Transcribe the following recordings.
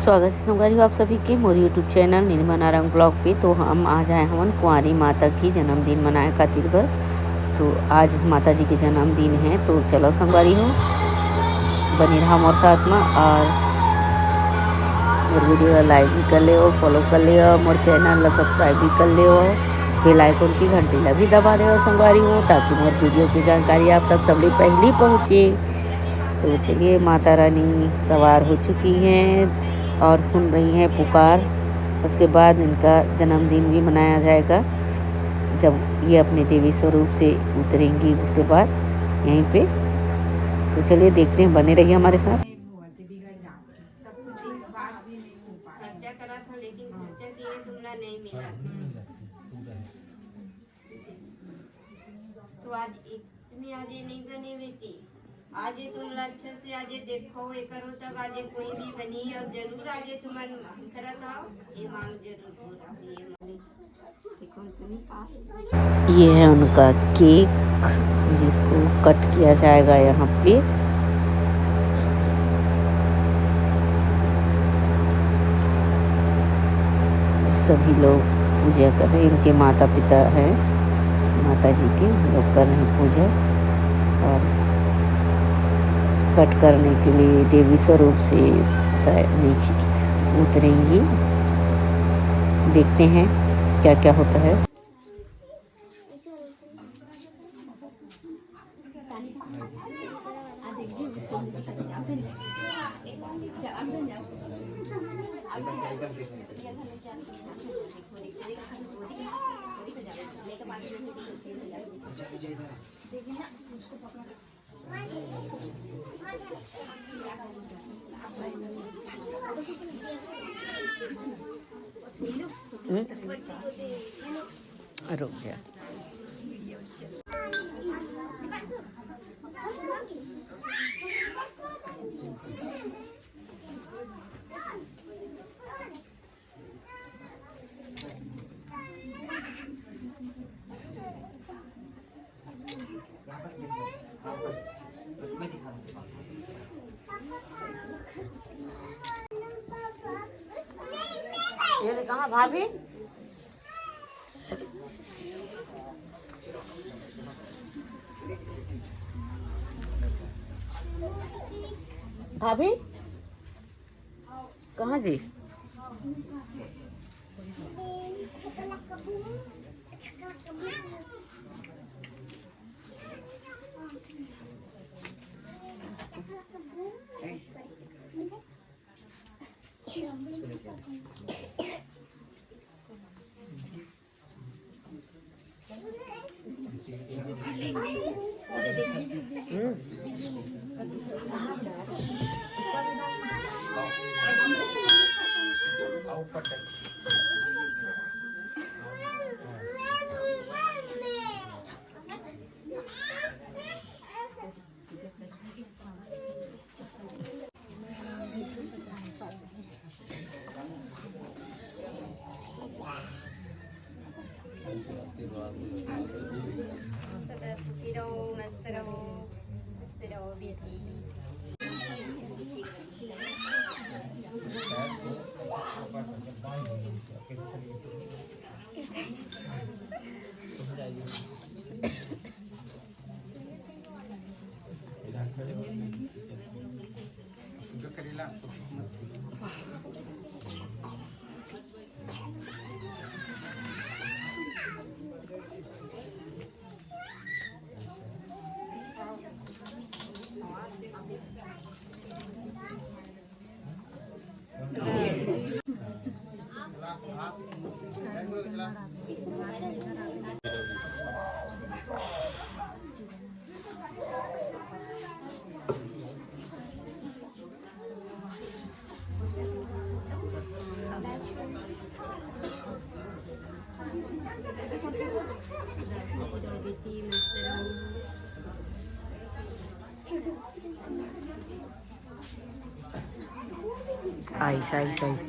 स्वागत है संगवारी आप सभी के मोर यूट्यूब चैनल निर्मल नारंग ब्लॉग पे। तो हम आज आए हमन कुंवारी माता की जन्मदिन मनाए खातिर बर। तो आज माता जी के जन्मदिन है, तो चलो संगवारी हो बनी रहा मोर साथ में और मोर वीडियो ला लाइक भी कर ले, फॉलो कर ले, मोर चैनल ला सब्सक्राइब भी कर ले, बेल आइकन की घंटी ला भी दबा दे संगवारी हो, ताकि मोर वीडियो की जानकारी आप तक सबसे पहले पहुँचे। तो चलिए, माता रानी सवार हो चुकी हैं और सुन रही हैं पुकार। उसके बाद इनका जन्मदिन भी मनाया जाएगा जब ये अपने देवी स्वरूप से उतरेंगी उसके बाद यहीं पे। तो चलिए देखते हैं, बने रहिए हमारे साथ। तो आज इतनी आज नहीं बनी बेटी, आज तुम लक्ष्य से आज देखो ये करो, तब आज कोई भी बनी और जरूर आज तुम्हारे मांग करा था, ये मांग जरूर पूरा ये है उनका केक जिसको कट किया जाएगा यहाँ पे। सभी लोग पूजा कर रहे हैं, इनके माता पिता हैं, माता जी के लोग कर रहे हैं पूजा। और कट करने के लिए देवी स्वरूप से नीचे उतरेंगी। देखते हैं क्या क्या होता है। रुक जा। ये कहाँ भाभी? भाभी कहाँ जी? आइस आइस आइस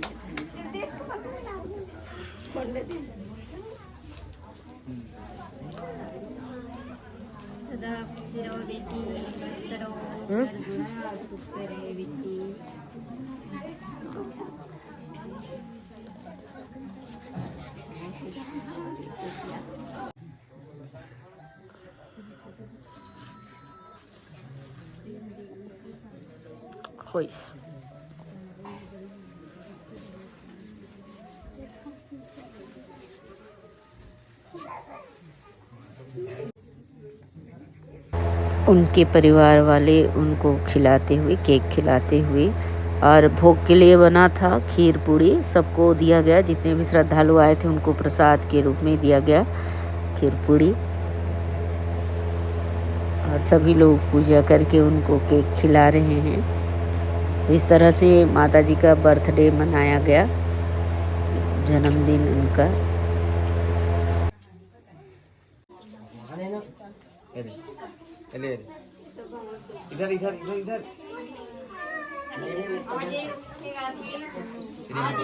खोइस। उनके परिवार वाले उनको खिलाते हुए, केक खिलाते हुए, और भोग के लिए बना था खीर पूड़ी, सबको दिया गया। जितने भी श्रद्धालु आए थे उनको प्रसाद के रूप में दिया गया खीर पूड़ी, और सभी लोग पूजा करके उनको केक खिला रहे हैं। तो इस तरह से माता जी का बर्थडे मनाया गया, जन्मदिन उनका। इधर इधर इधर इधर आज